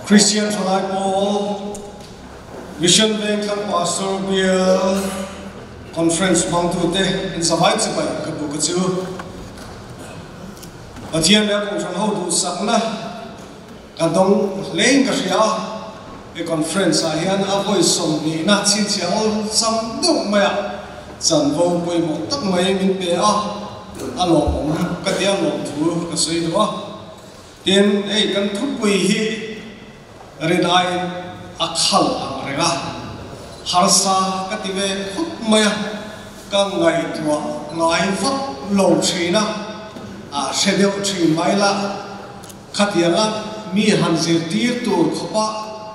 Christian Thalai Paul, Vision Bank Pastor Bill, Conference Bangtute in Savai Tsipai Kabukachu. Atian ya kung sang ho du sakna kadong lein kasya e conference ahian avoy som ni na chin chiang sam duk maya san vo poi mo tak mai min pe a alo ka dia lo thu ka sei do ten e kan thu pui hi rinai akhal amrega harsa ka tive khut maya ka ngai tua ngai fat lo china Sedeu tri maila khatianga mi hanzir tir tur khopa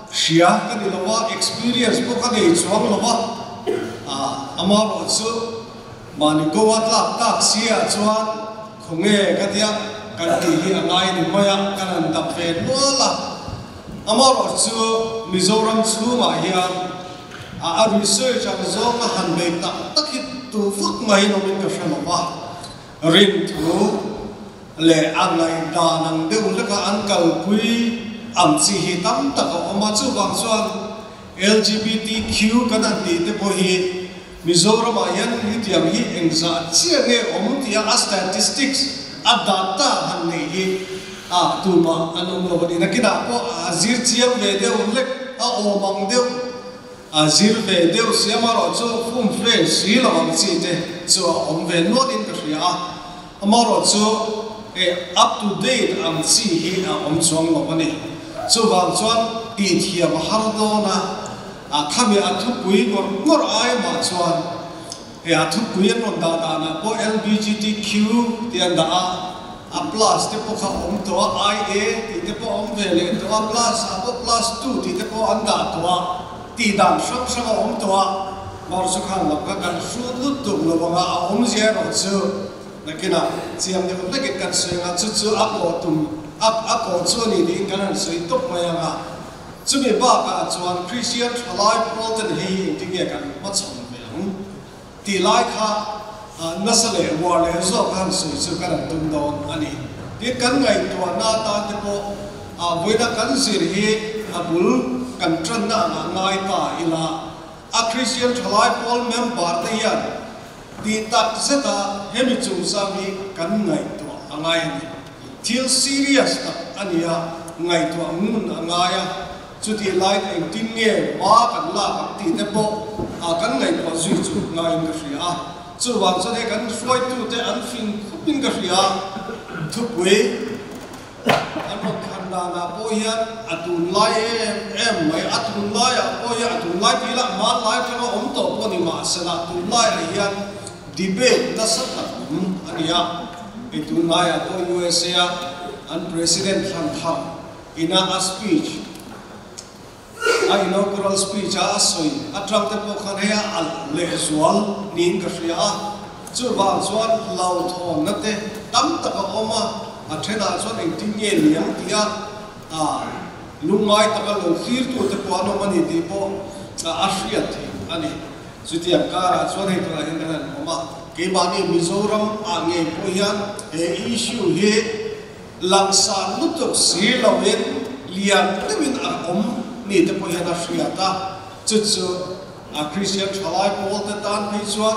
shia ka dilawa experience ko ka dei chuang lawa amaro chu mani ko atla tak sia chuan khonge ka dia kan ti hi angai ni maya kan dap ve bola amaro chu Mizoram chu ma hian a research ang zong han be tak takit tu fak mai no min ka shamawa rin thu le angai danang deu leka ankal pui amchi hi tam tak oma chu wang chuan LGBTQ kana ti te po hi Mizoram ayan hi tiam hi engza chiange tia statistics data han nei hi tuma anom lo ni nakida po azir chiam ve deu lek omang deu azir ve deu siamaro chu fum fle si lawang chi te chu om ve no din ka ria amaro chu up to date ang si hi ang chuang lo ani chu wang chuan ti thiam har do na khami athu pui ngor ai ma chuan athu pui no da na po LGBTQ tian da plus te po kha to IA ti te po vele to plus plus 2 ti te po anda to ti dang shak shak to mar su khang lo ka kan su lut tu lo ba zero chu nakina siam de lek kan senga chu apo tum apo chu ni ding kan sei tok maya nga chumi ba ka chuan Christian Thalai Paul hi tinge kan ma chom beng ti lai kha nasale war le zo kan sei chu kan tum don ani ti kan ngai to na ta te po voida kan sir hi abul kan tran na ngai ta ila Christian Thalai Paul member te yan di tak seta hemi chung sami kan ngai to angai ni til serious tak ania ngai to angun angaya chuti light eng tin nge ma kan la kan ti te po kan ngai to zui chu ngai nga ria chu wang so de kan floi tu te an fin khupin ga ria thu pui an mo kan na po hian atun lai em mai atun lai po ya atun lai pi la ma lai ka om to po ni ma sala tu lai hian debate na sakta ania itu naya to USA and President Trump ina a speech inaugural speech asoi Trump te po khania al lehsual nin ka ria chu wang chuan lau thon na te tam tak oma thena chuan eng tin nge liam tia lungai tak lo thir tu te po no mani ti po ashria thi ani Sutia kara chuan hei tura hindan oma ke bani Mizoram ange pohian issue he langsa lutuk si lawin lian tewin om ni te pohian ashriata chuchu Christian Thalai Paul te tan phei chuan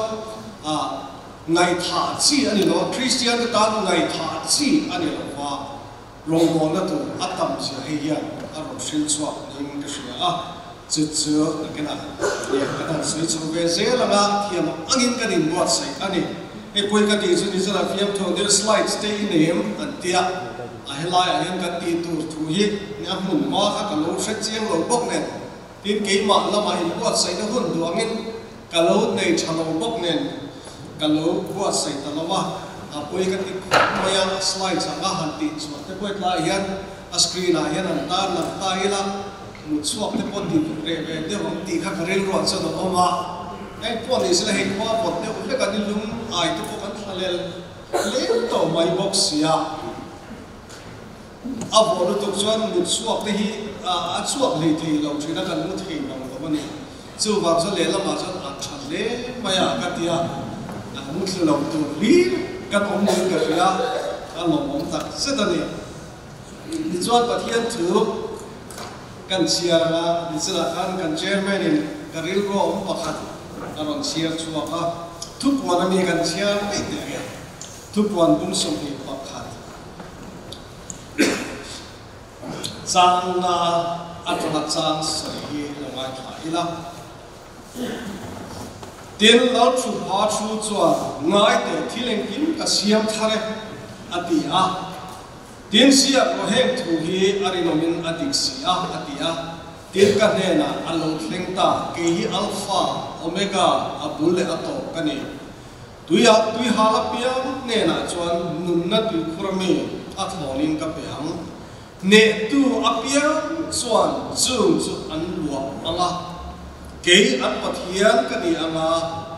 ngai tha chi ani lo Christian te tan ngai tha chi ani lo wa rongo na tu atam sia heian aro sil chuak ning ka sia chuchu nakena kada sei chu ve ze langa thiam angin ka din buat sai ani poi ka ti chu ni zara fiam thong der slides te in him antia ahilai ahen ka ti tur thu hi nya mun ma kha ka lo sha chiang lo bok nen tin ke ma lama in buat sai na hun duangin ka lo nei chalo bok nen ka lo buat sai ta lawa poi ka ti maya slides anga han ti chu te poi la hian a screen a hian an tar na ta ila musuak te pon di re de hom ti kha karel ro cha do oma ai pon is la he kwa pot te ule ka ni lum ai te po kan thalel le to mai box ya abo ro to chuan musuak te hi a chuak le thi lo thina kan mu thei bang lo mani chu wang so le lama chuan a thale maya ka tia mu thlu lo tu li kan om ni ka ria a lo om tak se ta ni chuan pathian thu kan siar na disilakan kan chairman in karil ko pakat aron siar chuaka tupuan ami kan siar ite ya tupuan bun som hi pakat sang na atona chang sahi longai thaila tin lau chu ha chu chua ngai te thileng kim ka siam thare atia tin sia ko heng thu hi arinomin adiksi atia tin ka ne na alo thlengta ke hi alpha omega abul ato kani tuya tui hala piam ne na chuan nun na tu khurami athlonin ka piam ne tu apiam chuan zum chu an lua anga ke an pathian kani anga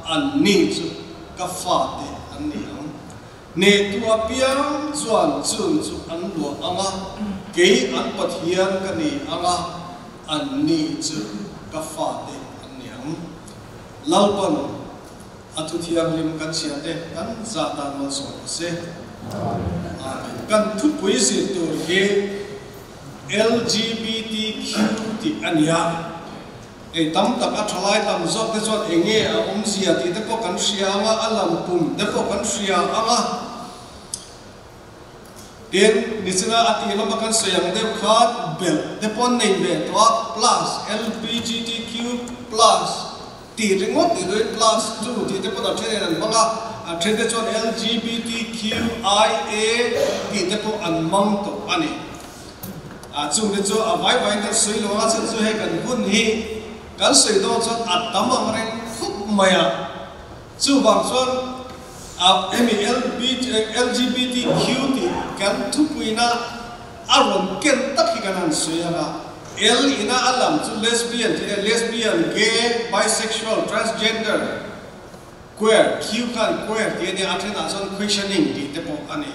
an ni chu ka fa te an ni ang ne tu apiam chuan zum chu an lua anga ke an pathian kani anga an ni chu ka fa te an ni ang lalpon atu thiam lim kan sia te kan za ta no so se amen kan thu pui si tu he LGBTQ ti ania e tam tak athalai tam zok te chot enge a zia ti te ko kan sia anga alam pum te ko kan sia anga den nisina ati lam kan sayang de khat bel te pon nei ve to plus LGBTQ plus ti ringot ti plus 2 ti te pon thene nan banga a thene chot LGBTQIA ti te ko an mang to ani a chung de cho a vai vai ta soi lo a chen cho he kan hun hi kan soi do cho at tam ang ren khup maya chu bang chon a LGBTQ ti kan thu puina aron ken tak hi kan soi anga L ina alam chu lesbian gay bisexual transgender queer Q kan queer ti ne athena chon questioning ti te po ani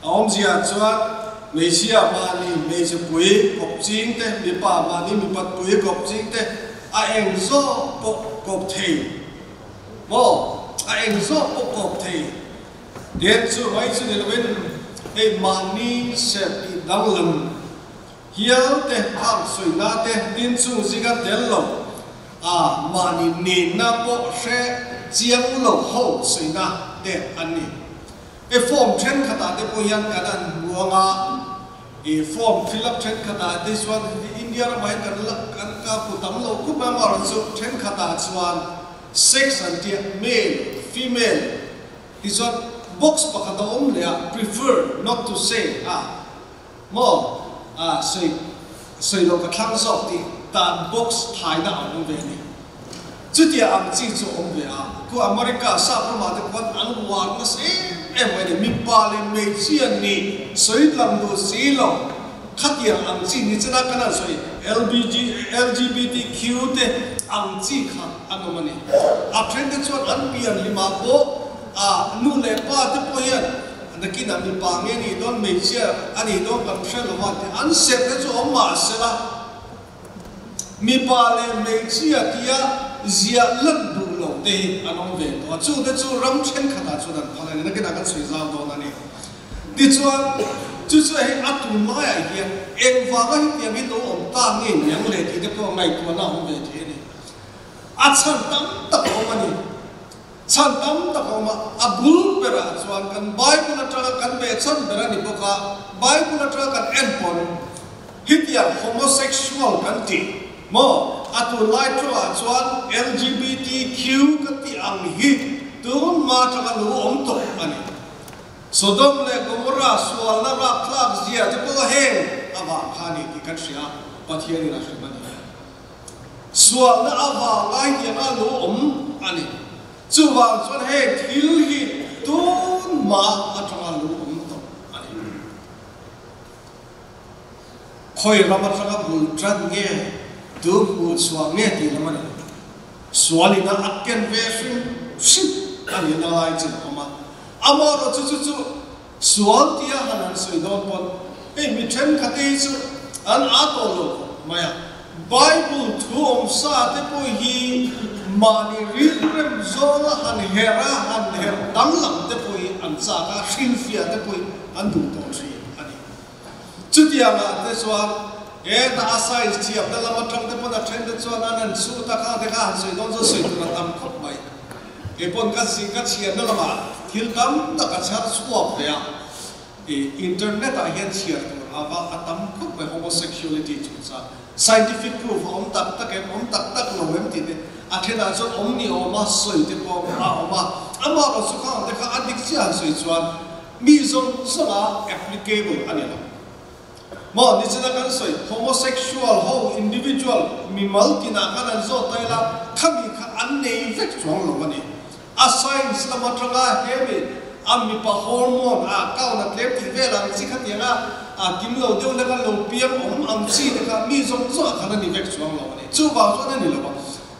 aom zia chuan Malaysia mani Malaysia pui kop ching te mi pa mani mi pat pui kop ching te a eng zo kop thei mo a eng zo kop thei den chu mai chu ne wen e mani se pi danglam hial te ham sui na te tin chu ziga tel lo a mani ni na po she chiang lo ho sui na te ani e form chen khata te po yan kanan ruanga e form fill up chen khata this one India ra mai kan ka putam lo ku ma mar chu chen khata chuan sex and male female is what box pa khata le prefer not to say mo sei lo ka thang so ti ta box thai na ang ve ni chu ti am chi chu om ve ku America sa pa ma te kon an war na se em mai de mi pa le me chi an ni soi lam do si lo khatia ang chi ni chana kana soi LGBTQ te ang chi kha anu mani a trend de chon an pian lima po nu le pa te po yan nakin ami pa nge ni don me chi ani don kam shel lo wa te an se te chu om ma se la mi pa le me chi atia zia lan du lo te anom ve to chu de chu ram chen khata chu dan phala ne nakin akan sui za do na ni ti chuan chu he atu mai ai hian eng wa ga hi tiang hi do om ta nge nyang le ti de ko ngai to na om ve the ni a chan tam ta ko ma ni chan tam ta ko ma abul pera chuan kan bible na tra kan be chan bera ni boka bible na tra kan en pon hitia homosexual kan ti mo atu lai tro chuan LGBTQ ka ti ang hi tun ma tra lu om to ani Sodom le Gomorrah sual na ra club zia te po heng ava khani ti kan sia pathian na shrimani sual na ava ngai ti na lu om ani chuwang chuan he thil hi tun ma atanga lu om to ani khoi rama tanga bul tran nge du bu sual nge ti lamani suali na akken ve shim ani na lai chi oma amaro chu sual tia hanan sui don pon e mi chen khati chu an ato lo maya bible thum sa te po hi mani rilrem zola han hera han her damlam te po hi an cha ka shin fia te po hi an du to tri ani chu tia ma te swa ta asai chiap da lama tram te pon a trend te chuan an su ta kha te kha soi don zo soi tu na tam khop mai e pon ka si ka chian na lama thil kam ta ka char suap ya internet a hian chiar tu ava atam khop mai homosexuality chu cha scientific proof om tak tak lo em ti te a thena zo om ni oma soi te po oma ama ro su kha te kha adik chian soi chuan mi zong sama applicable ani lo mo ni chana kan soi homosexual ho individual mi maltina kan zo taila khami kha an nei vek chuang lo ani a science la matranga hemi ami pa hormone a kauna tlep ti vela chi khatianga a kim lo deu le kan lo piam am chi te kha mi zong zo khana ni vek chuang lo ani chu ba zo ni lo ba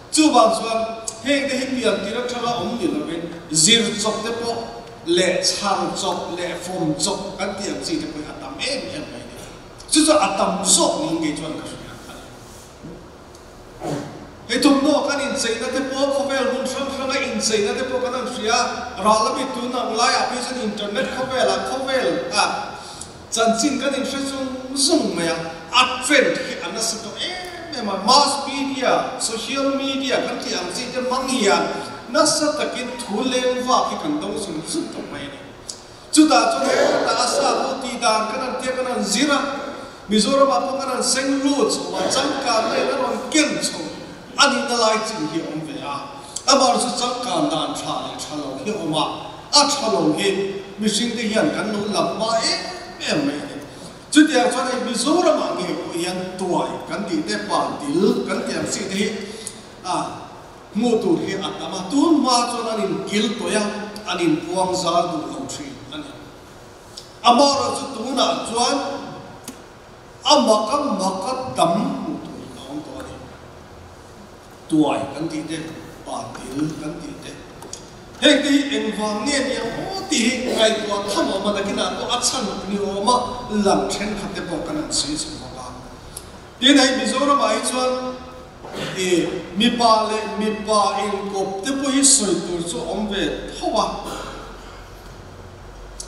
chu ba zo he te hi pian ti ra thanga ni lo ben zir chok te po le chang chok le form chok kan ti am chi te po atam em chứ cho atam sok ni nge chuan ka shia he tum no kan in sei na te po khovel mun sang in sei na te po kan an shia ra la bi tu na lai a pi internet khovel a chan chin kan in shesung zung me a trend hi an sa to ma mass media social media kan ti ang chi te mangia na sa takin thulen wa ki kan dong sung su to mai ni chu da chu ta asa tu ti dan kan an te kan an zira Mizoram apa kan seng lut ma changka le kan ken chu ani na lai ching hi om ve a amar su changka dan tha le thalo hi oma a thalo hi mi sing te hian kan lu lam ma em me chu tiang chuan ai Mizoram a nge ko hian tuai kan ti te pa til kan tiang si te a mu tu hi atama tu ma chuan anin kil toya anin puang za du lo thi ani amar su tu na chuan amakan makat dam naon to ani tuai kan ti te patil kan ti te heng ti engwang ne ni o ti ngai to tham ma na kina to achan ni o ma lam chen khat te po kan si si ma ba ti nai Mizoram ai chuan mi pa in kop te po hi soi tur chu om ve thawa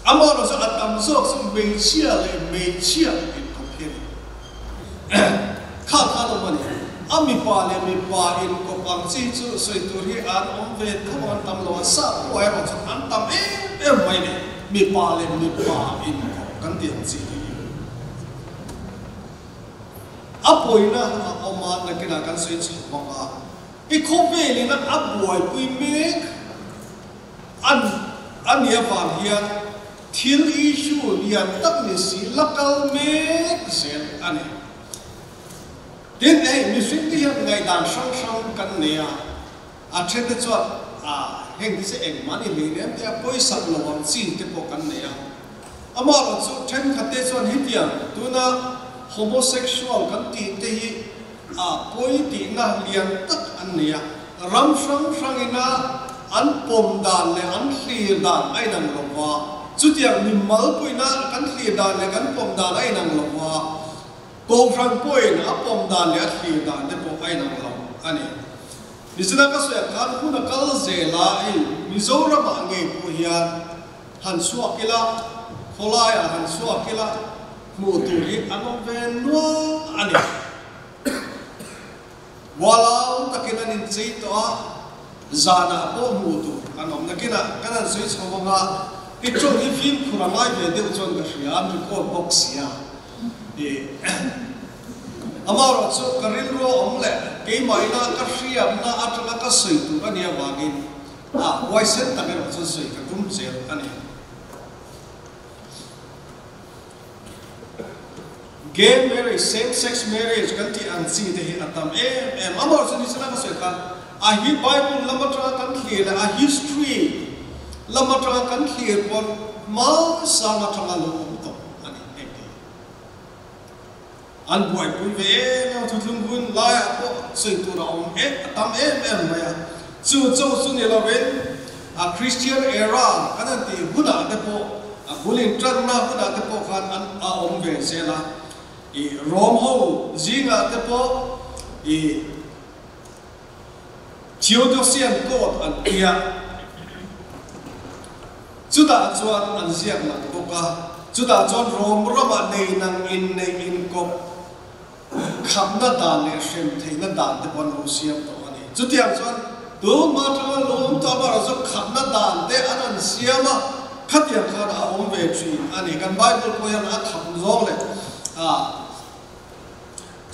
amaro so atam so me chia kha lo mani ami pa in ko pang chi chu soi tur hi an om ve thawan tam lo sa wai ro chu an tam mai ne mi pa in ko kan ti chi apoi na oma na kina kan soi chu ma I ko ve ni na aboi pui me an ya van hian thil issue lian tak ni si lakal me zel ani đến đây mình suy nghĩ ngày đàn sang căn này à trên cái chỗ hình sẽ ảnh mà đi lấy em thì bôi sập lồng bằng xin cái bộ căn này à mà là chỗ trên cái thế chỗ hết tiền tu na homosexual căn tiền thì bôi tiền na liền tất anh này ram sang ina anh pom đàn này anh khỉ đàn ai nằm lồng hoa chút tiền mình mở bôi na căn khỉ đàn này căn pom đàn ai nằm lồng hoa cô phang point apom dan le athi dan te po ai nang lo ani bisna ka so kan khu na kal zela ai Mizoram ange po hian han suakila kholaya han suakila mu tu ri anom ven no ani walau takin anin chei to zana po mu tu anom nakina kanan soi chawanga ki chong hi film khuramai ve de chon ka hriam ri ko box ya amaro so karil ro omle ke mai na ka hriam na atla ka soi tu ania wangin voice ta me so soi ka tum zel ani gay marriage same sex marriage kan ti an si de atam amaro so ni sana ka soi ka a hi bible lamatra kan khile a history lamatra kan khile pon ma sama thanga lo an boy pun ve na thu thum gun la ya ko soi tu ra om tam ma ya chu ni la ven a Christian era kan ti huna de po a bulin tran na huna de po khan an om ve se la rom ho zinga de po Theodosian God an tia chu da chuan an ziak na ko ka chu da chuan rom rama nei in kop khắp na đàn lệ xem thấy na đàn để bọn hồ xiêm tổ anh chút tiếng cho tôi mà thằng lùm tao mà rồi khắp na đàn để anh xiêm mà khát tiếng khát ông về chuyện anh cái Bible coi anh khắp giống này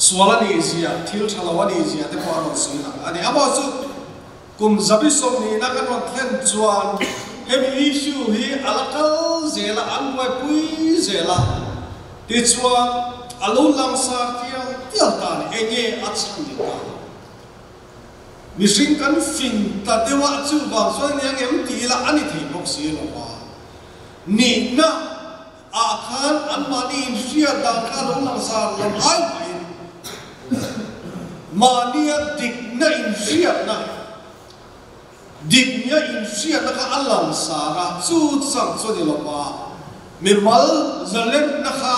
swalani zia thil thalawani zia te paro sina ani abo chu kum zabisom ni na kan thlen chuan hemi issue hi alakal zela anwai pui zela ti chuan alu langsar tial ta ni enge achang ni ta mishing kan fin ta dewa chu bang so ni ang em ti la ani thei bok si lo wa ni na akhan anmani ria da ka lo langsar lam ai mania digna insiat na dignya insiat na ka alam sara chu sang so ni lopa mimal zalen na ka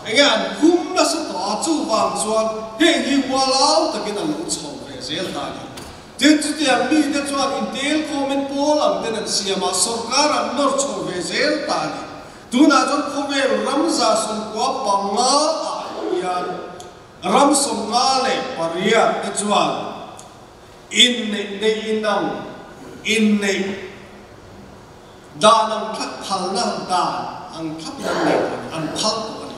engan kum na sa to chu wang chuan he hi walau takin an lu chho ve zel ta ni tin chu tiang mi na chuan intel comment pol ang ten an siama sarkar an nor chho ve zel ta ni tuna chon khove ramza sun kwa panga yan ram som ngale paria te chuan in ne inang in ne danang thak phal na da ang thak na ne an phal to ni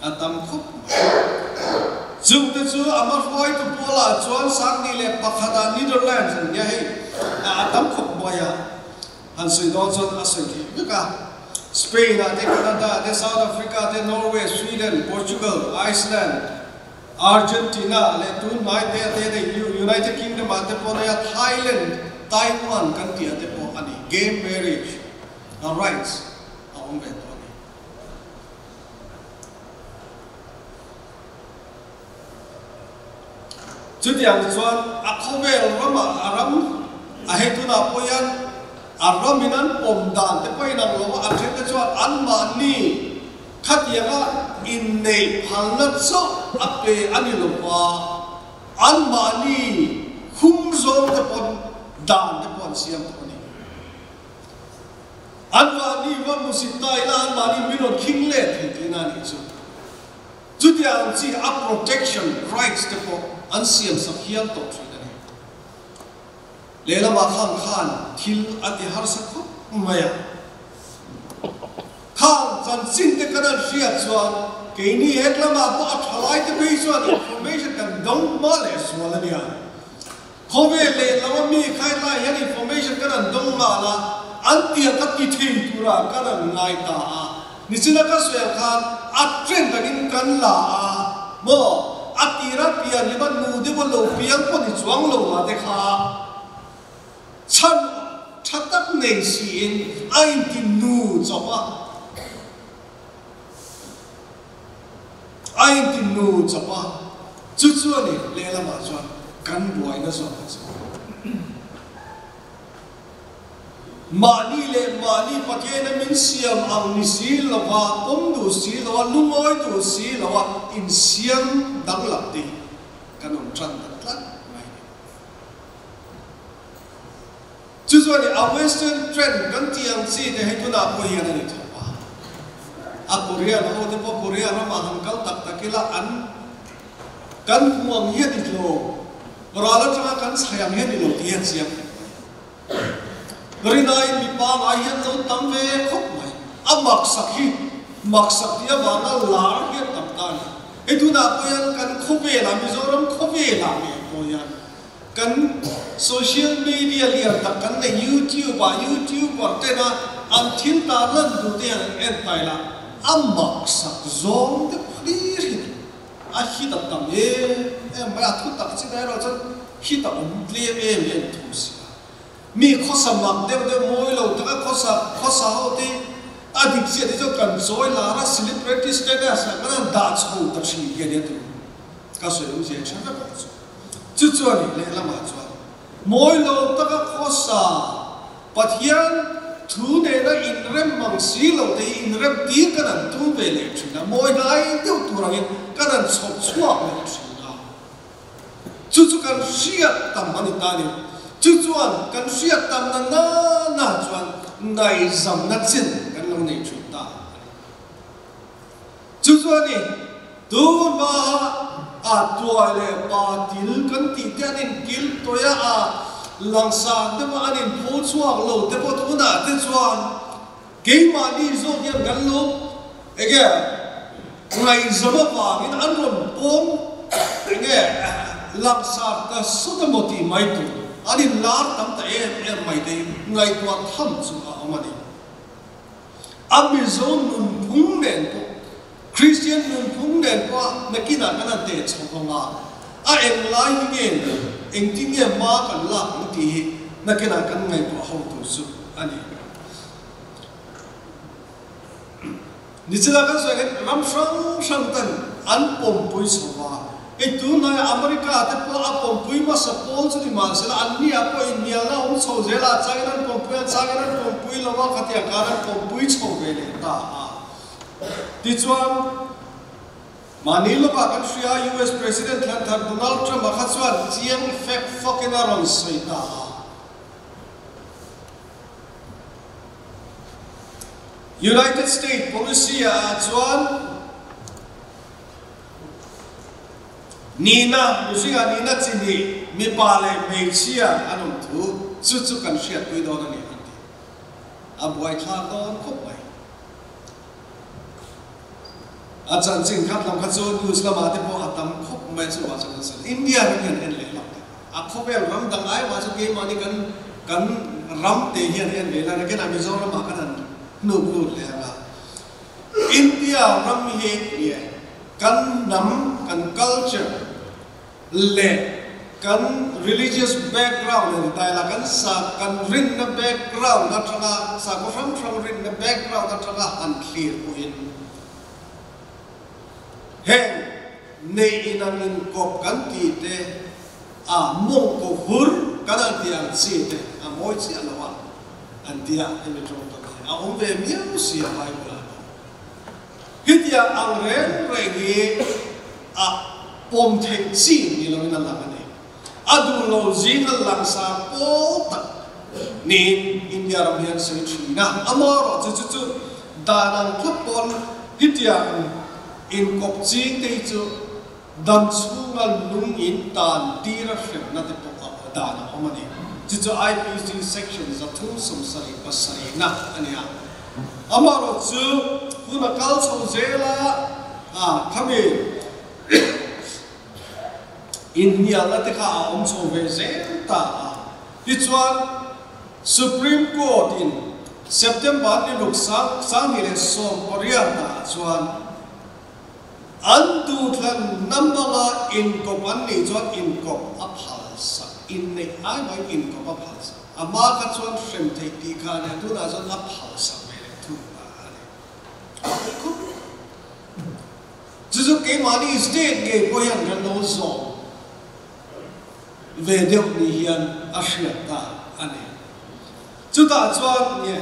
atam khop zum te chu amar foi to pola chuan sang ni le pakhada Netherlands ya he atam khop boya han sui do chon asoi ki ka Spain ate Canada ate South Africa ate Norway Sweden Portugal Iceland Argentina, Letun, United Kingdom, Thailand, Taiwan, country, gay marriage, rights, Jadi yang tuan, aku aram, ahituna poyan, araminan pomdan, tepoy nang lawa, akhirnya tuan anmani. Kat yaga inne phangat so ape ani lopa anmani humzom te pon dan te pon siam to ni anmani wa musita ila anmani minot kingle thina ni chu chudiang chi a protection rights te pon an siam sakhial to thina ni lela ma khan thil ati har sakho maya khang chan sin te kana ria chuan ke ni hetlama pa thalai te be chuan information kan dong ma le swala nia khove le lawa mi khai la yan information kan dong ma la antia ka ki thei tura kan ngai ta a ni sina ka swe khan a trend kan kan la a mo atira pia ni ban nu de bo lo piang po ni chuang lo ma de kha chan thatak nei si in ai tin nu chopa ai tin nu chapa chu chu ni lela ma chuan kan buai na so mani le mani pakena min siam ang ni sil lawa om du sil lawa lumoi du sil lawa in siam dang lap ti kanon tran tlat mai chu chu ni a western trend kan tiang si de hetuna po hian ni thapa a Korea no te po Korea no ma hangkal tak takila an kan muang hian ni lo rala tanga kan sayang hian ni lo tian siam rinai mi pa ai hian no tam ve khop mai a maksak dia banga lar hian tam tan etuna po yan kan khobe la mizoram khobe la me po yan kan social media lian tak kan ne YouTube te na an thin ta lan du te en tai la amak sak zong te clear a hita tam ba thu tak chi dai ro chan hita tle me thu si mi khosa mak de moi lo ta khosa ho te adik se de kan zoi la ra celebrity status kan da chho ta chi ge de tu ka so lu je chan ba chu chu ni le la ma chu moi lo ta khosa pathian thu ne na in rem mang si lo te in rem ti kan tu ve le chuna moi dai tu tu rang kan chok chua le chuna chu chu kan sia tam mani ta ni chu chuan kan sia tam na chuan nai zam na chin kan lo nei chu ta chu chuan ni tu ma tua le pa til kan ti te anin kil toya langsa te ma anin pho chuak lo te po tu na te chuan ke ma ni zo hian gan lo ege ngai zama pa in an ron pom ege langsa ka sudamoti mai tu anin lar tam ta mai te ngai tua tham chu amani amizon nun phung nen ko Christian nun phung nen ko nakina kana te chonga eng lai ngen eng ti nge ma kan la ti nakina kan ngai to ho tu su ani ni chila kan so gen ram shang tan an pom pui so wa tu na America te po a pom pui ma sa pol chu ni ma se la an ni a po in nia la um so je la chang pom pui lo wa khatia karan pom pui chho ve le ta ti chuan manila ba kan shria US president Donald Trump ma khachuan chiang fact fucking aron soita United States policy chuan Nina musiga Nina chini mi pale mechia anum thu chu kan shia pui do na ni ati abuai tha don khop mai achan ching khat lam kha chu news la ma te po atam khop mai chu wa chu India ni en le lam a khopel ram dang ai wa chu ke ma ni kan ram te hian en le la ke na mi zo ma kan nu nu le la India ram hi ye kan nam kan culture le kan religious background le dai la kan sa kan rin na background na thanga sa ko from rin na background na thanga an clear ko in he nei inang in ko kan ti te mong ko hur kan tiang si te moi chi alawa an dia en tro to ve miu si ai bula hitia ang ren regi pom theng chi ni lo na la ni adu lo zin lang sa po ta ni India ram hian se china amaro chu da nang thupon hitia in kop chi te chu dan chunga lung in tan tira frem na te po da na amani chu IPC section za thu som sari pasari na ania amaro chu kuna kal so zela khami India la te kha so ve zeta ichuan Supreme Court in September ni luk sang ni le so Korea na chuan antu than nambanga in ko pan ni chuan in ko aphal sa in nei ai mai in ko aphal sa ama ka chuan frem thei ti kha ne tu na chuan aphal sa Juju ke mani state ke poyan kan no zo ve deu ni hian a hria ta ani chuta chuan ye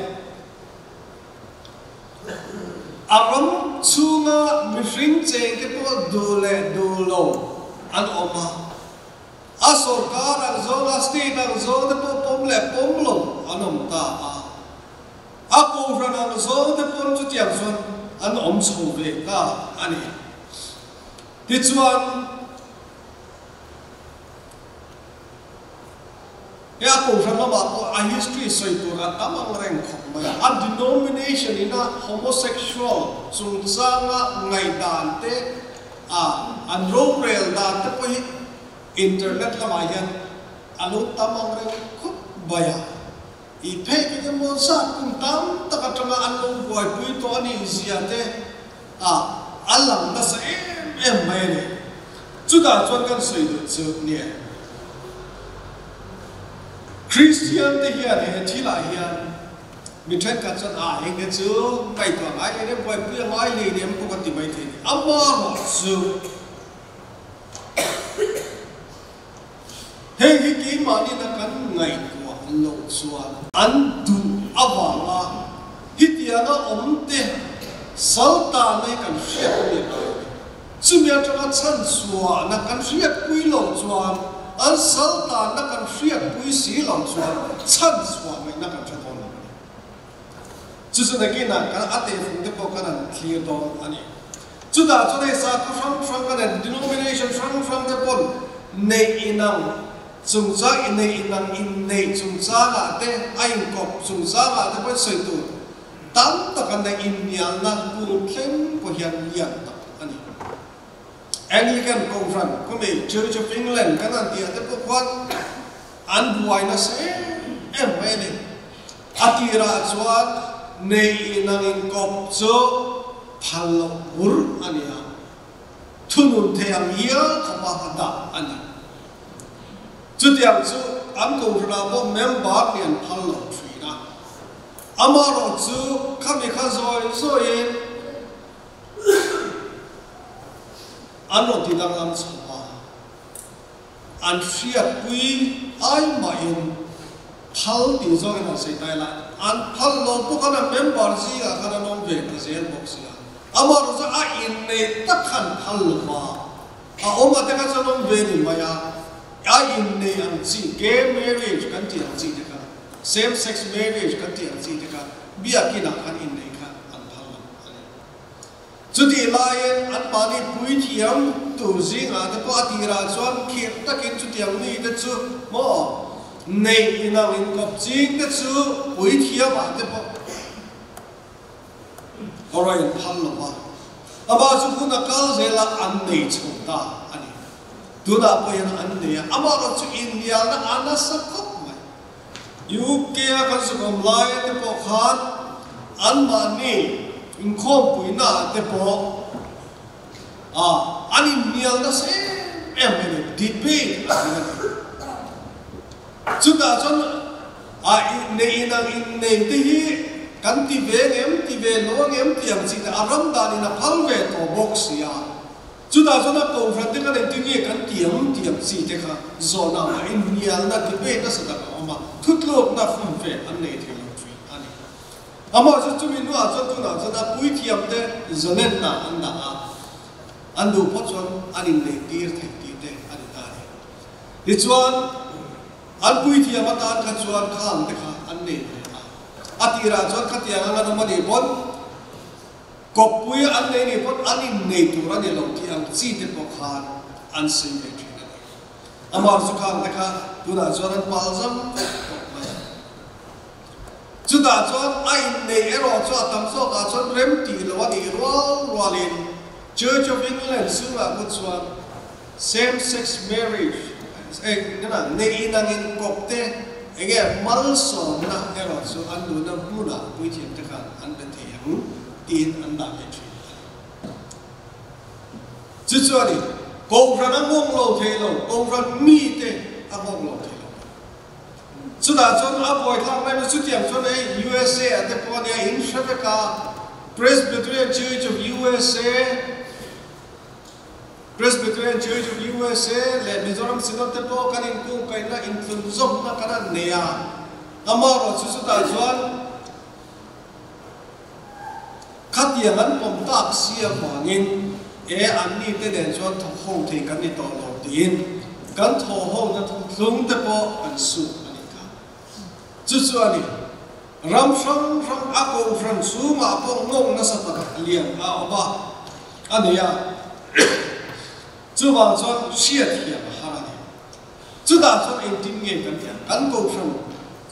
aram chunga mihring che ke po dole dulo an oma a sarkar ang zo la state ang zo de po pomle pomlo anom ta a ko ran ang zo de pon chu tiang son an om so ve ka ani tichuan ya ko ran ma ko a history soi to ra tamang reng khop ma a denomination ina homosexual sung changa ngai dan te an rel dan te po internet la ma yan anu tamang reng khop baya I phe ke mo sa kum tam ta ka tanga an lo boy pui to ani zia te alam na sa em mai ne chu da chuan kan soi do chu ne Christian te hian he thila hian mi thai ka chan he ke chu kai to ai ne boy pui mai le ne ko ka ti mai the amma mo chu he hi ki ma ni na kan ngai lo chuan an du awala hitiana omte salta nei kan hriat ni chumia tanga chan suwa na kan hriat pui lo chuan an salta na kan hriat pui si lo chuan chan suwa mai na kan thon chu chu na ki na kan ate fung te ko kan an clear don ani chú ta cho nên sao có from cái này denomination from the ball này inang chúng ta này inang in này chúng ta là thế anh cọp chúng ta là thế bên sợi tu tám ta cái này in nhà na buồn khem của hiện hiện anh Anglican Conference có mấy Church of England cái này thì thế có quan anh buổi nó sẽ em vậy này atira chuan nei nangin kop cho phalo bur ania thunun theang hia khapa hada ani chutiang chu an ko rula bo member nian phalo thina amaro chu khami kha zoi ano tidang am chapa an fiat pui ai ma in phal ti zo na sei tai la an phal lo pu kana member ji a kana nom ve ti zel box ya amar zo a in ne tak khan phal ma a oma te ka zo nom ve ni ma ya a in ne an ji gay marriage kan ti an ji te ka same sex marriage kan ti an ji te ka bia ki na kan in ne ka an phal ma chu ti lai an pa ni pui thiam tu ji nga te pa ti ra chuan khit takin chu tiang ni te chu mo nei inang in kop jing te chu pui thia ma te po orai phal lo ba aba chu kuna kal zela an nei chota ani tuna po yan an nei ama ro chu India na ana sakop mai UK ka su kom lai te po khan an ma ni in khom pui na te po ani mial na se em debate chúng ta chọn nei nang in nei te hi kan ti ve lo ngem tiang chi ta aram da ni na phal ve to box ya chúng ta chọn ko fran te kan ti nge kan tiang chi te kha zona ma in nial na debate na sa ta ma thut lok na fun ve an nei the lo tri ani ama chu mi nu a chọn tu na chọn a pui thiam te zonen na an da an du po chọn anin nei tir the ti te ani ta ni chuan an pui thi ama tan kha chuan kham te kha an nei atira chuan khatiang anga no mani bon kop pui an nei ni bon anin nei tur ani lo ti ang chi te po khan an sin ve thina amar chu kham te kha tuna chuan an pal jam chuda chuan ai nei ero chu atam so ka chuan rem ti lo ani rolin Church of England sunga ku chuan same sex marriage nei nangin kopte ege mal so na ero so andu na muna pui thiam te khan an be thiam tin an da be thi chu chuani ko ran ngong lo thelo ko ran mi te a ngong lo thelo chu da chon a boy thang mai chu tiam chon ei USA at the point in Shavaka Presbyterian Church of USA le Mizoram Synod te po kanin ku kaina influenzom na kana nea amaro chu ta chuan khatiangan pom tak sia mangin anni te den chuan tho ho the kan ni to lo tin kan tho ho na thlung te po an su ani ka chu chuani ram sang a ko fran su ma po ngong na sa ta lian a oba ania chu wang chuan sia thiam harani chu da chuan en tin nge kan ya kan ko from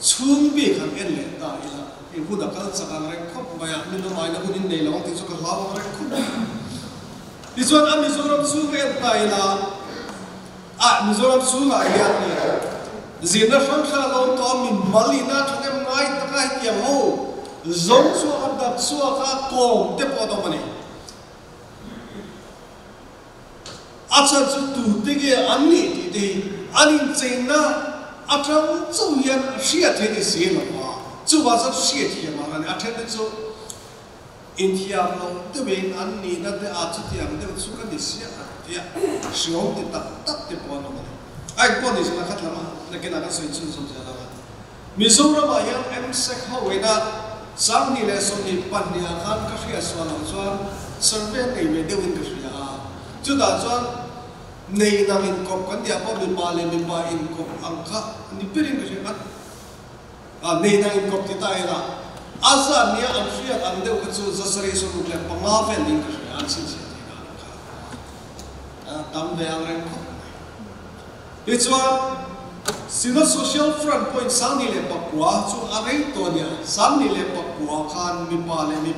chung bi khan en le ta ila e hu da kal chaka re khop ma ya ni no mai na kun nei long ti chu ka law re khop ti chuan a Mizoram chu ve ta ila Mizoram chu la ya ni zina sang sa lo to min malina thangem ngai ta kai tiam ho zong chu abdak chu ka ko te po do mani acha chu tu te ge anni ti de anin chena atham chu yan sia the ni se ma chu wa sa sia thi ma ran athen te chu india lo te ben anni na te a chu ti am de chu ka ni sia ya shom te tak te po no ma ai ko ni sa khat lama na ke na ka so chu so ja la Mizoram ayam MSec ho we na sang ni le so ni pan ni khan ka sia so la chuan survey nei me de win ka sia chu da chuan nei nangin kop kan dia po min ba in kop angkha ni pirin ka sia nei nangin kop ti tai la asa nia an sia an de ka chu zasari so lu le panga fen din ka sia an sin sia tam ve ang ren khop ti chuan sino social front point sang ni le pakwa chu arei to nia sang ni le pakwa khan mi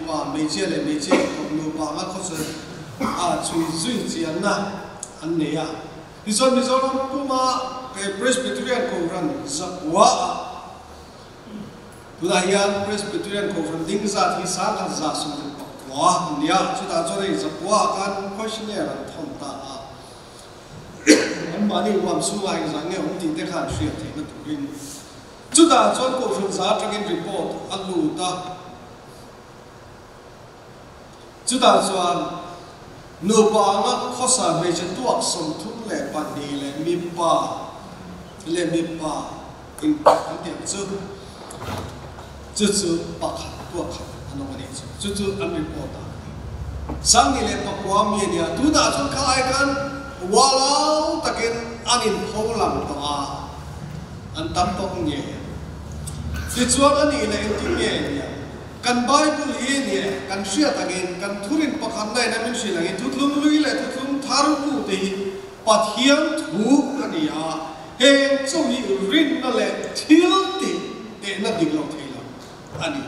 pa me che ko nu pa nga kho se a chui zui chian na an ne ya ti chuan Mizoram puma Presbyterian Conference zakwa Budahian Presbyterian Conference ding za thi sa kan za sum pakwa nia chu ta chore zakwa kan questionnaire an thom ta mani wam suai rằng nghe ông tin thế khăn xuyên thì nó tụi mình chúng ta chọn cổ phần giá trong cái report alu ta chúng ta chọn nửa ba ngã khó sản về chân tuộc sống thúc lệ bản đi lệ mi pa in cái điểm chứ bạc tuộc anh nói gì chứ anh report ta sáng đi lệ bạc quá miền nhà chúng ta chọn khai kan walau takin anin kholam toa an tam tok nge ti chuan ani le ti nge nia kan bible hi nia kan sia takin kan thurin pakhan nai na min si langi thutlum lui le thutlum tharu pu te pathiam thu kania he chu hi rin na le thil ti te na dik lo thela ani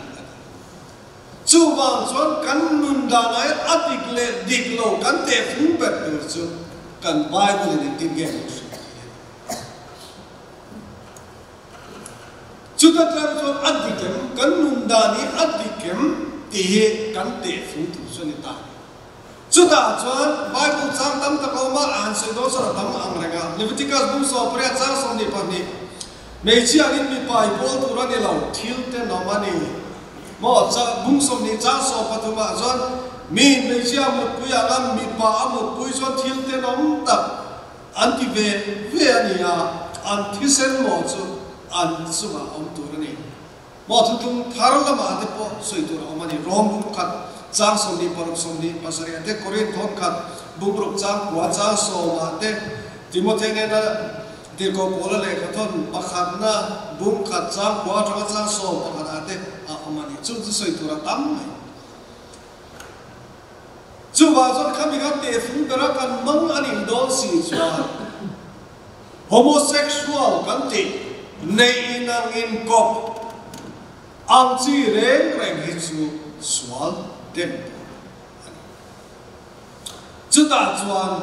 chu wang chuan kan nun da nai adik le dik lo kan te phung bet tur chu kan Bible ni tin gen chuta tlar chon adikem kan nundani adikem ti kan te fu tu sonita chuta chon Bible chang tam ta ko ma an se do so tam ang renga Leviticus bum so pria chang som ni pa ni me chi agin mi pai bol tu ra ni lo thil te no mani mo cha bum som ni chang so pa tu ma chon min me chia một cúi alam mi pa một cúi cho thiên tên ông tập anti về anh à anti sen một số an số mà ông tu ra này một thứ tung thar là mà thế po soi tu ông mà đi rom bung khát trang sông đi parok sông đi pasari thế Korean thon khát bung rục trang quá trang sông mà thế Timothy này là thì có bố là lệ thon pakhat na bung khát trang quá trang sông pakhat thế ông mà đi chung soi tu ra tam này chú bà cho kami gặp tế phung bera kan mang anin don si chuan homosexual kan ti nei nang in kop ang chi reng hi chu swal tem chú ta chuan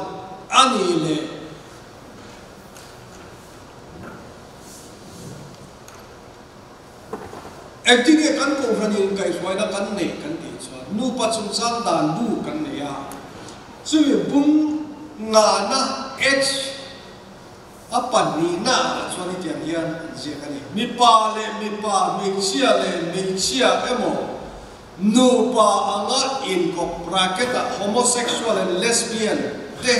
ani le acting kan ko hanin kai swai na kan nei kan ti chuan nu pa chung sang dan bu kan nei a chu bung nga na h apan ni na chuan ni tiang hian je kan ni mi pa mi chia emo nu pa anga in ko bracket homosexual and lesbian te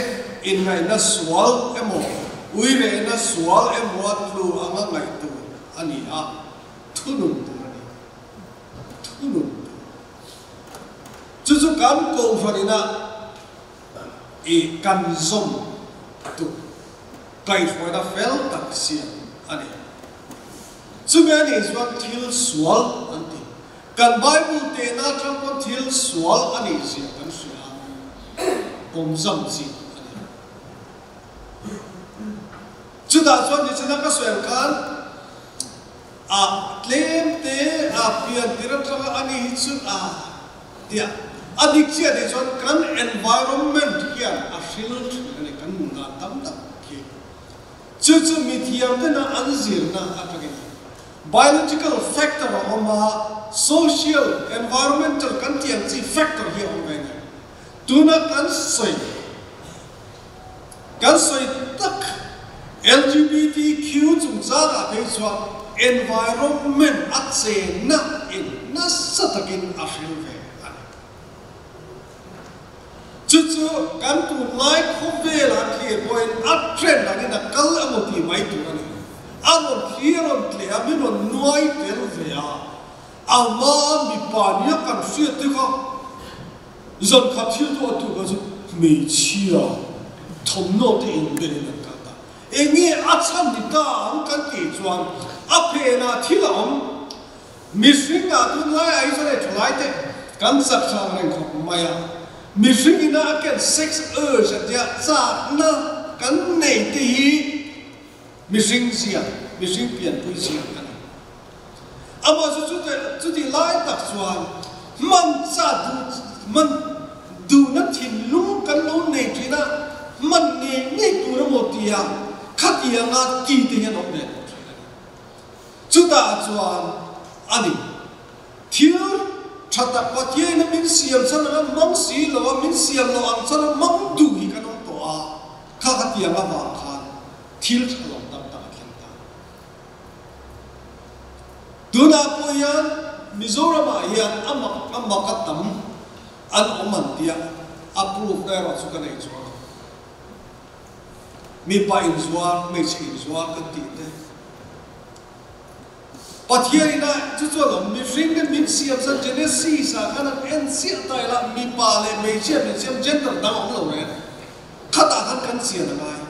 in ngai na swal emo uire na swal emo atlu anga ngai tu ani a thunun chú cán cầu phần na e can zoom tu kai foi da fel taxi ani chú bé này xoan thil swal anti kan Bible te na trong con thil swal ani gì kan suya kom zam gì chú ta xoan thì chúng ta có suy kan claim te pian tiran tra ani chu dia adik sia de chon kan environment hian a field ani kan na tam tak ki chu mithiam te na anzir na atagi biological factor oma social environmental kan tiang chi factor hi om ve ni tuna kan soi tak LGBTQ chung cha ga pe chwa environment at se na in na satakin a field ve chú kan tu lai khove la clear point at trend ani na kal amoti mai tu ani amon clear on tle aminon noi tel vea ama mi pa ni kan sia te kha zon khathil to tu ga zu me chia thom no te in bere na ka ta engi acham ni ta an kan ti chuan aphe na thilom mi singa tu lai ai sare thlai te kan sak sang reng khop maya missing in a can sex urge at ya na kan nei ti missing sia missing pian pui sia kan ama chu ti lai tak chuan man cha man du na thin lu kan lo nei ti na man nei tu ra mo tia khatia nga ti te yan om ne chu ta chuan ani thil chata patie na min siam sana mang si lo min siam lo ang sana mang du hi kan to a khatia nga ba khan thil thalom tam ta khen ta tuna po yan Mizoram yan amma katam an oman dia approve da ra su kan ei chuan mi pa in zuar me chi zuar kan ti te pathiarina chu chu lo mi ring kan min siam san genesis sa kan en sia tai la mi pa le me chi mi siam gender da ong lo re khata kan sia na mai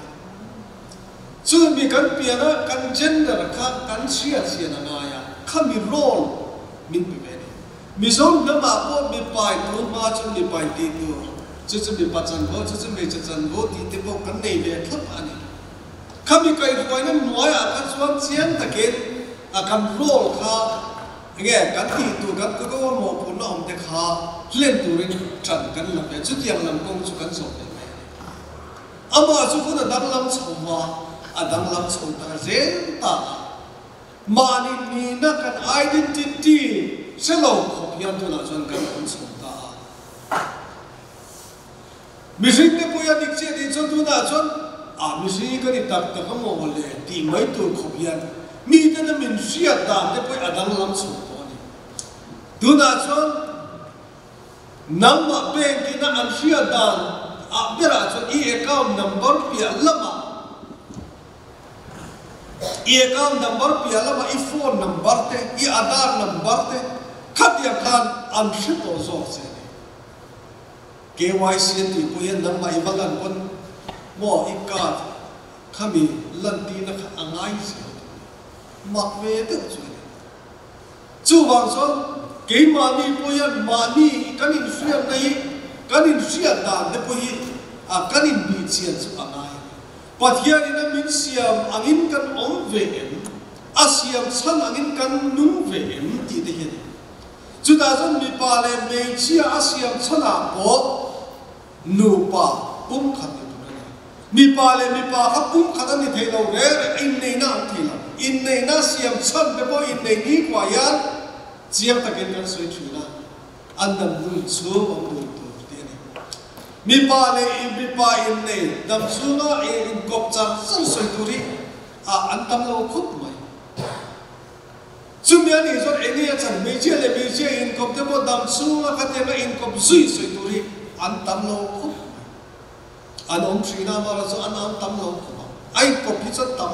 chu mi kan pia na kan gender kan sia na ngai ya kha mi role min pe ve mi zon na ma po mi pai tu ma chu mi pai ti tu chu mi pa chan bo chu mi chan bo ti te bo kan nei ve thap ani kami kai roi na noya kan chuan chiang ta ke a kan role kha nge kan ti tu kan ko mo pu na om te kha len tu rin chan kan la pe chu tiang lam kong chu kan so pe ama chu ko na dang lam chho ma a dang lam chho ta zen ta mani ni na kan identity selo khop yan tu na chuan kan kon chho ta mi sing ne pu ya dik che di chu tu na chuan a mi si ka ni tak tak mo le ti mai tu khop yan mi te na min sia da te pu adang lam chu to ni tu na chuan nam ma bank ki na an sia da a bera chuan I account number pia lama I account number pia lama I phone number te I Aadhaar number te khat ya khan an shi to zo se KYC ti pu yan nam mai bagan kon mo ikat kami lanti na angai si mak ve te chu wang son ke mani po yan mani kanin sia nei kanin sia da de po hi a kanin bi chian chu angai pathian ina min siam angin kan om ve em asiam chan angin kan nung ve em ti de hi chu da zon mi pa le me chia asiam chana po nu pa pum khat mi pa kha pum khat ani thei lo re in nei na thi la in nei na siam chan be bo in nei ni kwa ya chiam ta ken kan soi thuna an dam nu chu om du tu ti ni mi pa in nei dam chu na in kop chan san soi tu ri a an tam lo khup mai chu mi ani zot eni a chan me che in kop te bo dam chu na kha te na in kop zui soi tu ri an tam lo khup an om trina ma ra so an tam lo khup ai kop pi chat tam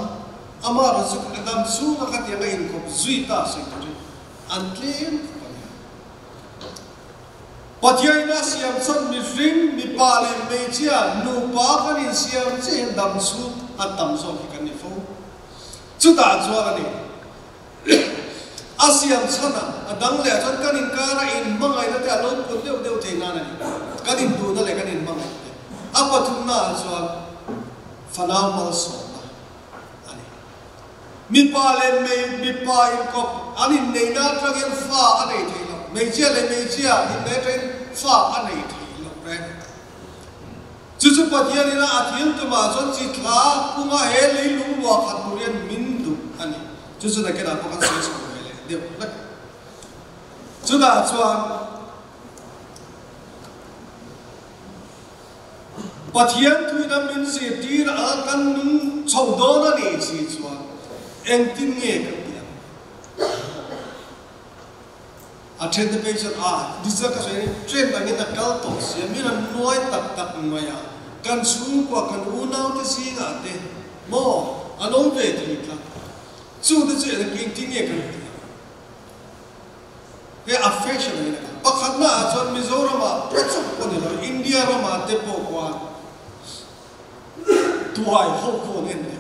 ama ra su dam chu na kha te na in kop zui ta soi tu ri an tlem pathian na siam chan mi ring mi pa le me chia nu pa kan in siam che dam chu an tam so ki kan ni fo chu ta chwa ani asiam chana adang le chan kan in kara in mangai na ta lo pun deu thei na ni kan in du na le kan in mangai apa thumna chwa fanam mal so ani mi pa in kop ani nei na tragen fa ani thei lo me chia in ne train fa ani thei lo re chu pathian ina athil tu ma chon chi thla punga he le lu wa khat turian min du ani chu na ke na pa kan se Điều lắc chúng ta cho pathian thui nam min si ti ra kan nung chau do na ni si chuan eng tin nge kan dia a chen de pe chan a disa ka se chen ba ni na kal to si mi na noi tak ma ya kan su kwa kan u nau te si ga te mo anong ve ti ka chu de che de king tin nge kan he affection ni na pakhat na chon Mizoram a prachuk ko ni lo India rama te po kwan tuai ho ko nen de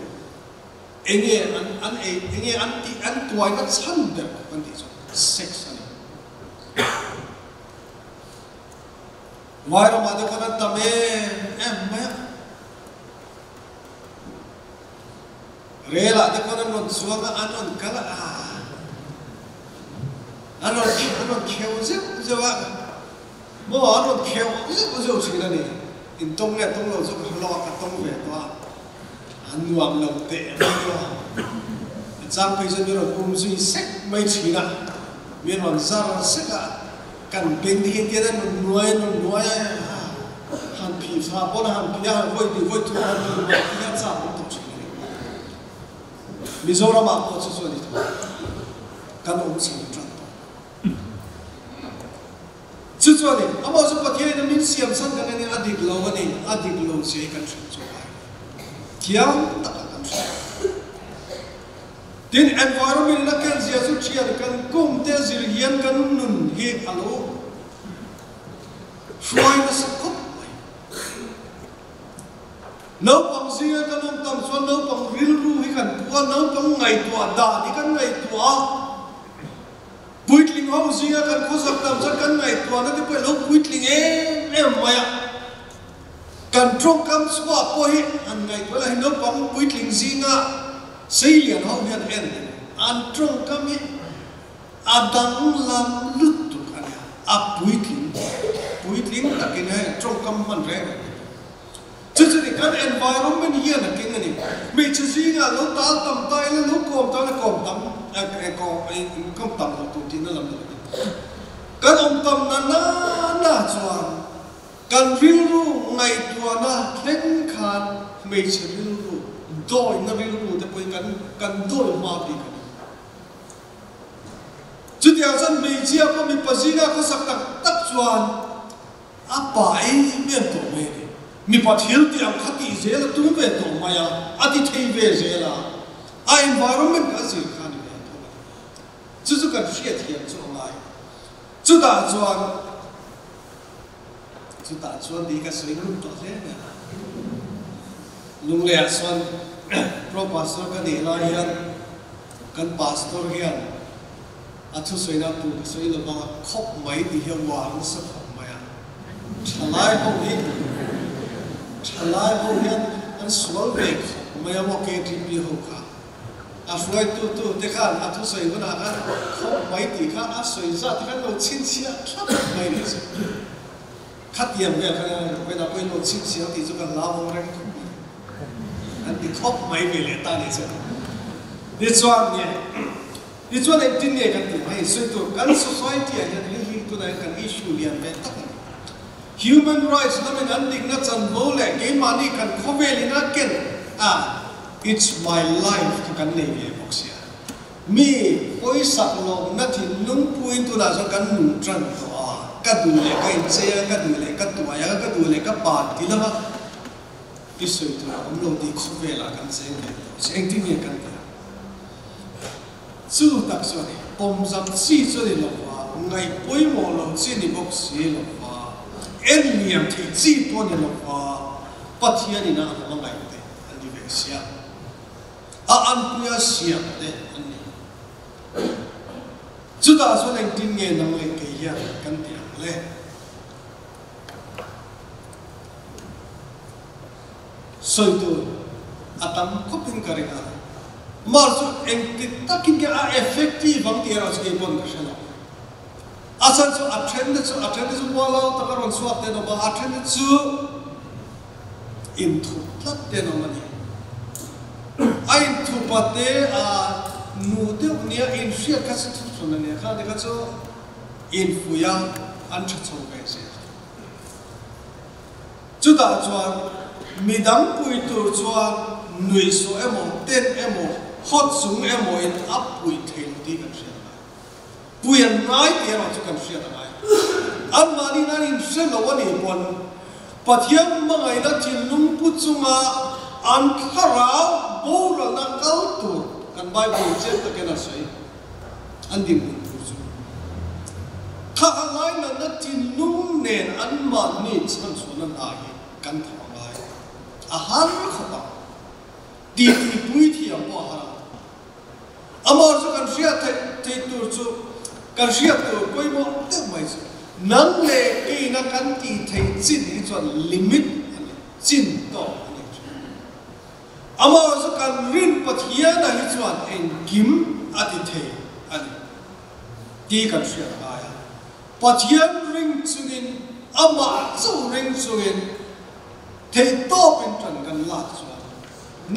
enge an tuai na chan de kan ti sex ani vai ro ma de kana tame maya rela de kana non suanga anon kala anon kheu je wa mo anon kheu je china ni in tong le tong lo zo lo ka tong ve to an nuam lo te chang pai je ro kum sui sek mai china miền Nam Giang sẽ cả cần bên đi kia đó nuôi hàng phi pha bốn hàng phi hàng voi đi voi tu hàng tu voi kia sao cũng tốt chứ Mizoram mà có chút gì thôi cần ông xin chân chút gì à mà số cái này mình xem sang cái này adik lâu sẽ cần chuyện cho ai kiam tak cần chuyện tin environment na kan zia su chia kan kum te zil hian kan nun hi alo shoi na sakop no pang zia kan om tam so no pang ril ru hi kan tua no pang ngai tua da ni kan ngai tua puitling ho zia kan ko sak tam sa kan ngai tua na ti pe lo puitling maya kan trong kam swa po hi an ngai tua la no pang puitling zinga xây liền hậu hiện en an trong kami adang lam lut tu kan a puitling takin hai trong kam man re chu ni kan environment hian akin ani me chu zinga lo ta tam tai lo kom tam kom tam tu tin lam kan om tam na chuan kan ril ru ngai tua na thleng khan me chu ril ru đôi nó ril ru te poi kan đôi ma pi kan chu tia san me chia ko mi pasina ko sak tak chuan a pai men to me mi pa thil ti am khati je la tu ve to maya ati thei ve je la a environment ka sil khan ve to chu kan hriat hiam chu ngai chu ta chuan di ka soi lu to le na lung le chuan pro pastor ka ni la hian kan pastor hian athu soina tu soi lo ma khop mai di hian wang sa khop maya chalai ho hian an swal ve maya mo ke ti bi ho kha a floi tu te khan athu soi guna kan khop mai ti kha a soi za ti kan lo chin chia khap mai ni se khát tiền về cái nào quên một chút xíu thì chúng ta lao vào răng anh đi khóc mấy về lẽ ta này chứ đi cho nên tin này cái gì hay suy tu cái society này thì tu này cái issue liền về tất human rights nó mình anh định nó chân vô lẽ cái mà đi cần khó về liền nó kiện it's my life thì cái này về bác sĩ mi ôi sạc lòng nó thì nung point tu là cho cái nung trần cái đồ này cái chế cái đồ này cái tuổi cái đồ này cái bản thì nó cái sự thôi ông lâu đi không về là cái gì này anh tin nghe cái gì sự đặc số này bom giam xí số này là ngày cuối mùa lâu xí này bốc xí là em niệm thì chỉ tôi này là bắt hiện này là ngày đấy anh đi về xí anh bây giờ xí đấy anh đi sự đặc số này tin nghe năng lực cái gì cái gì le soi tu atam kopin karena marzu engti takin ke effective ang tira sa ibon kasana asan so attended so wala takaron swap de no ba attended so into tat de no mani ai tu pate nu de unia in shia kasu so na ne kha de kaso in fuya an chắc chồng về sẽ chú ta cho midang bùi tu cho nuôi số em tên em hot súng em in áp bùi thêm đi cần xem bùi anh nói thì em cho cần xem lại anh mà đi nói in xem là vấn đề buồn bắt hiếm mà ngày đó chỉ lung bút chung anh khá ráo bố là năng cao tu cần bài bùi chết tất cả là谁anh điถ้าอะไรนั่นนั่นที่นุ่มเน้นอันมันนี่ฉันส่วนนั้นอะไรกันทำอะไรอาหารไม่ขบังดีที่ปุ้ยที่ยังบ่หาอามาจะกันเสียที่ตัวจุกันเสียตัวปุ้ยบ่เต็มไม่สินั่งเล่ไอ้นักกันที่ที่ chin hi chuan limit ani chin to ani ama so kan rin pathian hi chuan engkim ati the ani ti kan sia aya pathian ring chungin ama chu ring chungin thei to pen tran kan la chuan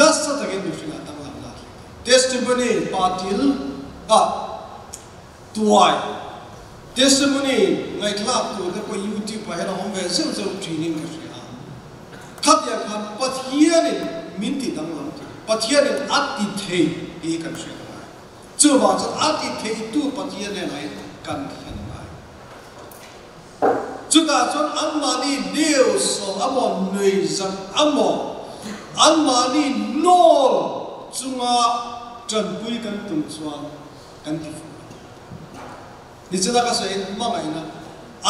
nasa takin mi fringa tang lam la testimony patil tuai testimony ngai klap tu da ko YouTube pa hera hom ve zeu zeu training ka sia khat ya khan pathian in minti dang lam pathian in ati thei e kan sia chu ba chu ati thei tu pathian ne nai kan khan mai chu ta chon an mani deus so amon nei zan amo an mani nol chunga trần pui kan tung chuan kan ti ni chada ka so in ma mai na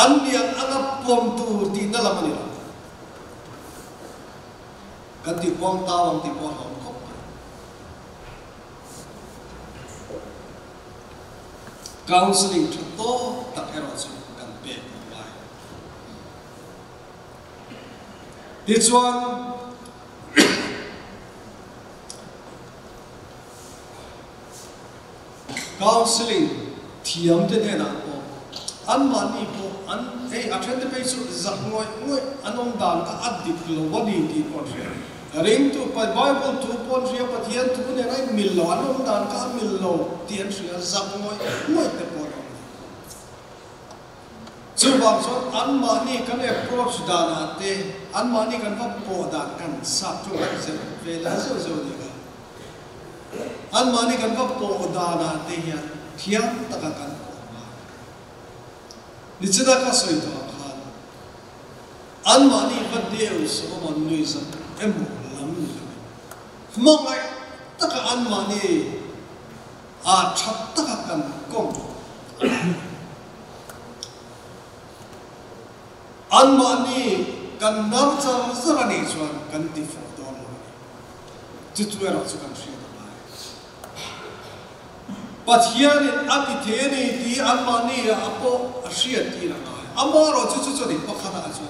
an lian anga pom tu ti na lamani la kan ti pom ta wang ti po hom khop counseling to to tak ero chu kan pe mai ti chuan counseling thiam te na ko an mani ko an ei athen te pe chu zakngoi ngoi anom dan ka adip lo body ti ko ring tu pa bible tu pon ria pathian tu ne nai mil lo anom dan ka mil lo tian ria zakngoi ngoi te ko chu bang so an mani kan approach dana te an mani kan pa po dan kan sa tu kan se ve la zo zo ni ka an mani kan pa po dana te ya thiam taka kan ko ma ni chida ka soi to khan an mani ka deu so man nui zam em lam mo ngai taka an mani a that taka kan kong an mani kan nam cha zarani chuan kan ti fo to lo chu chu ra chu kan sia pathian in ati theni ti amani apo asia ti na amaro chu chu chu ni pakhana chu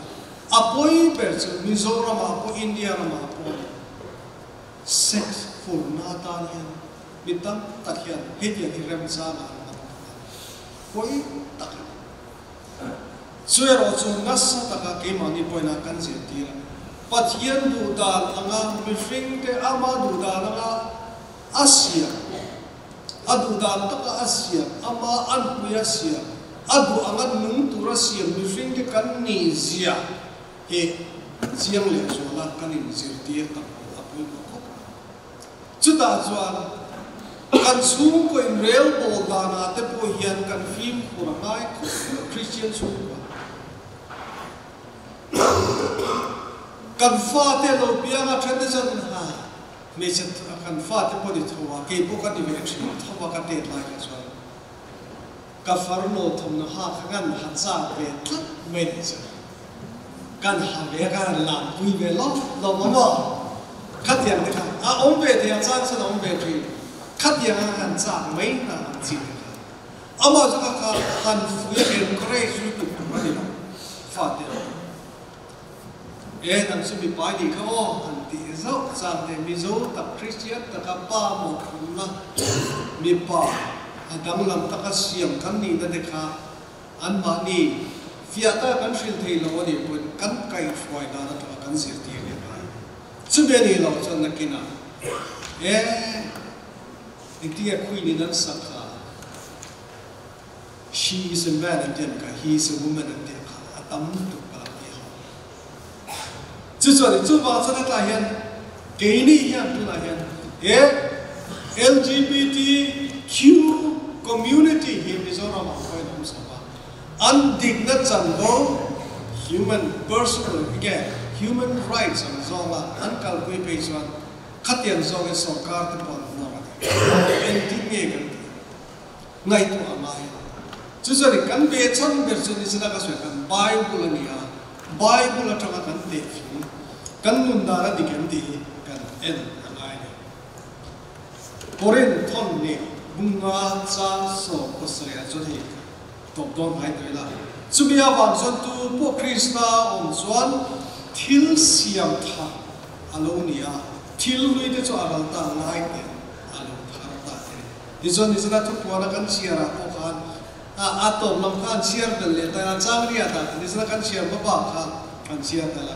apoi per chu mizoram apo india ma apo sex for natalian bitam takhian hetia hiram sa ma koi tak suero chu nasa taka ke mani poina kan je ti pathian du dal anga mifring te ama du dal anga asia adu dan taka asia ama an puya sia adu angan nung turasia mifring ke kan ni zia he siang le sola kan ni zir ti ta apoi ko chuta chuan kan sung ko in real bol dana te po hian kan film kurangai christian sung kan fa te lo pianga tradition ha me se kan fa te po di thowa ke po ka di ve thim thowa ka te lai ka so ka farno thom na ha khan ha cha ve thak me ni se kan ha ve ka la pui ve lo mo khat yang te ka a om ve te cha sa om ve thi khat yang han cha mai na chi ama cha ka kan fu ye en kore su tu ma ni fa te nang sumi pai di ka o an ti zo sa te mi zo ta christian ta ka pa mo na mi pa adang lam ta ka siam kan ni da de kha an ma ni fiata kan shil thei lo ni pun kan kai fwai da ta kan sir ti le bai chu be ni lo chon na kina ti ya kui ni nan sa kha she is a man and then he is a woman and then atam tu chu ba sa ta hian ke ni hian tu la hian LGBTQ community hi Mizoram ma ko nam sa ba undignat chango human personal again human rights ang zonga ankal koi pe chuan khatian zong e sarkar te pon na en ti nge kan ngai tu amai chu kan be chon ber chu ni sina ka so kan bible ni a bible atanga kan te kan nun dara dikem di kan en angai ne koren thon ne bunga cha so ko sria chu hi top don hai toila Chumia wang chuan tu po Krista chuan thil siam tha alo nia thil lui te chu aral ta ngai te alo thar ta te izon izana tu puana kan siara po khan atom lam khan siar dal le ta chang ria ta izana kan siar ba khan kan siar dala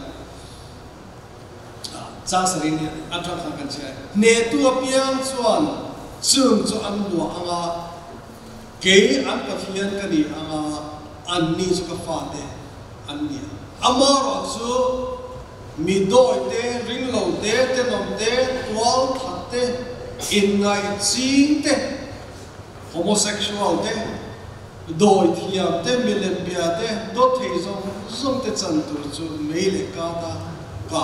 cha sarin atra khan kan siar ne tu apiang chuan chung chu an lu anga ke an pathian ka ni anga an ni chu ka fa te an ni amaro chu mi doi te ring lo te te nom te twal that te in ngai ching te homosexual te doi thiam te millennia te do thei zong te chan tur chu meile ka ta ka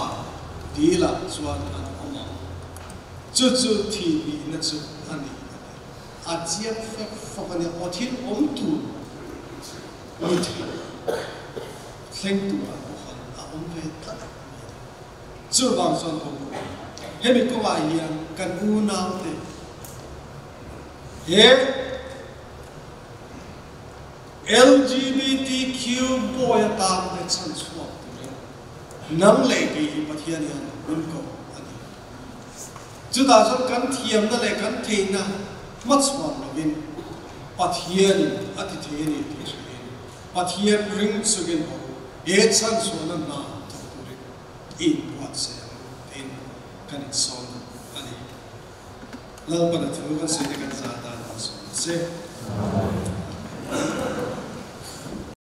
dila chuan an oma chu thi bi na chu ani a chiam fe fokani othil tu ni thi thleng tu a om ve ta chu bang son ko he mi ko wa hian kan u nau te he LGBTQ boy ta ne chan chuak tu nang le ki pathian yan un ko ani chu da son kan thiam na le kan theina machwan lovin pathian ati theini ti pathian ring sugin ho e chan suan na in what say in kan son ani lau pada tu kan se kan za ta so se